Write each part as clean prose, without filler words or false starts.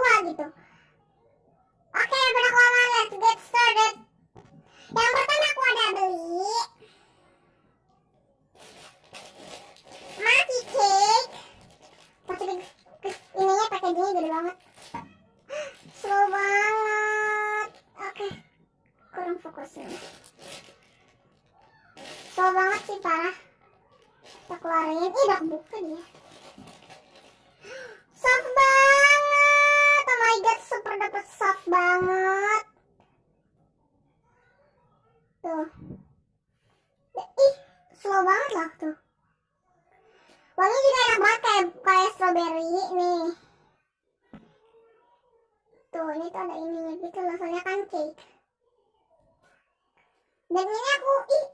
dua gitu. Oke, berlama let's get started. Yang pertama aku ada beli monkey cake. Ininya packagingnya gede banget. Slow banget. Oke, kurang fokusnya. Slow banget sih, parah. Kita keluarin. Ih, udah kebuka dia. Soft banget. Oh my god, super dapet soft banget. Tuh. Ih, slow banget loh tuh. Wangi juga enak banget kayak strawberry nih. Tuh, ini tuh ada ininya gitu loh, soalnya kan cake. Dan ini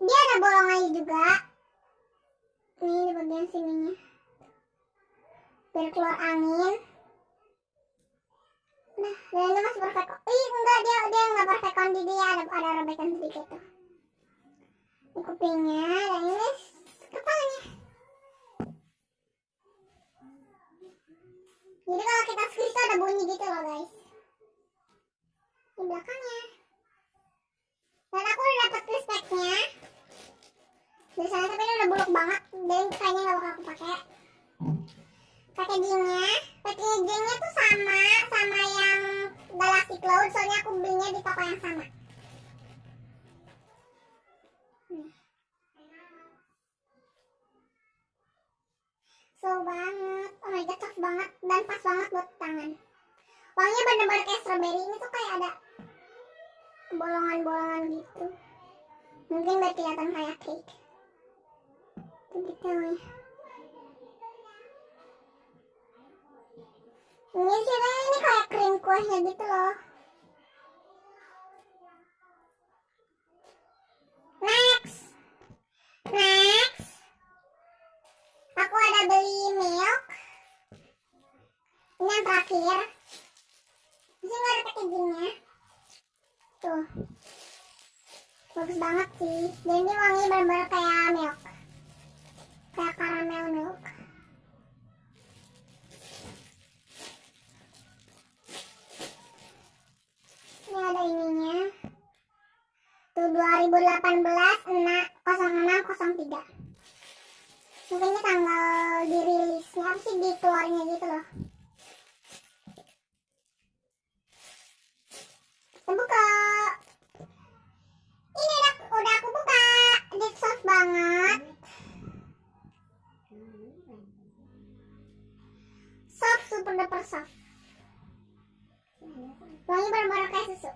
dia ada bolongannya juga. Nih di bagian sininya. Biar keluar angin. Nah, dan ini masih perfect. Enggak, dia nggak perfect kondi, dia ada robekan sedikit tuh. Ini kupingnya, dan ini kepalanya. Jadi kalau kita squeeze tuh ada bunyi gitu loh guys. Di belakangnya. Dan aku udah dapet crispeknya. Dari sana, tapi ini udah buluk banget. Dan kayaknya gak bakal aku pakai. Packagingnya tuh sama yang Galaxy Cloud. Soalnya aku belinya di toko yang sama. Slow banget. Oh my god, soft banget. Dan pas banget buat tangan. Wanginya bener-bener kayak strawberry. Ini tuh kayak ada bolongan-bolongan gitu. Mungkin biar kelihatan kayak cake. Itu detailnya. Ini sih ini kayak krim kuahnya gitu loh. Next. Aku ada beli milk. Ini yang terakhir. Ini nggak ada packagingnya. Tuh. Bagus banget sih. Dan ini wangi bener-bener kayak milk. Kayak caramel milk. Ini ada ininya. Tuh 2018 0603. Mungkin ini tanggal dirilisnya, apa sih dikeluarnya gitu loh. Kita buka. Ini udah aku buka. Dia soft banget. Soft, super duper soft. Wangi bener-bener kayak susu.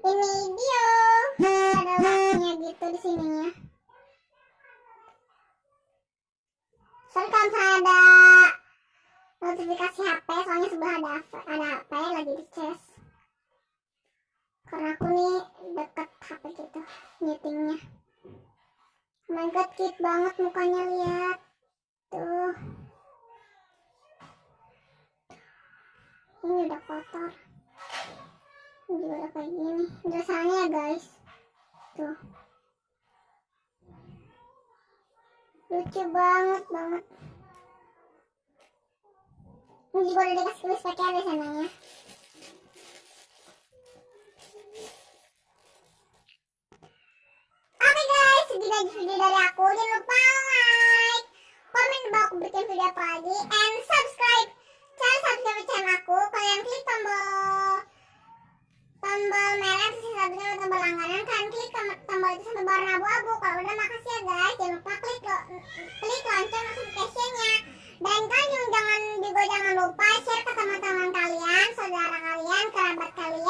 Ini dia. Ada waxnya gitu di sininya. Soalnya kalau misalnya ada notifikasi HP, soalnya sebelah ada HP lagi di cas. Karena aku nih deket HP gitu, nyetingnya. Oh my god, cute banget mukanya, lihat. Tuh. Ini udah kotor. Ini juga udah kayak gini. Rasanya ya guys. Tuh. Lucu banget. Ini juga udah dikasih crispeknya di sananya. Oke guys, segini aja video dari aku. Jangan lupa like, komen di bawah aku bikin video apa lagi, and subscribe channel aku. Kalian klik tombol merah, terus satunya tombol langganan. Kalian klik tombol itu sampai warna abu-abu. Kalau udah, makasih ya guys. Jangan lupa klik lonceng notification-nya. Dan kalian jangan lupa share ke teman-teman kalian, saudara kalian, kerabat kalian.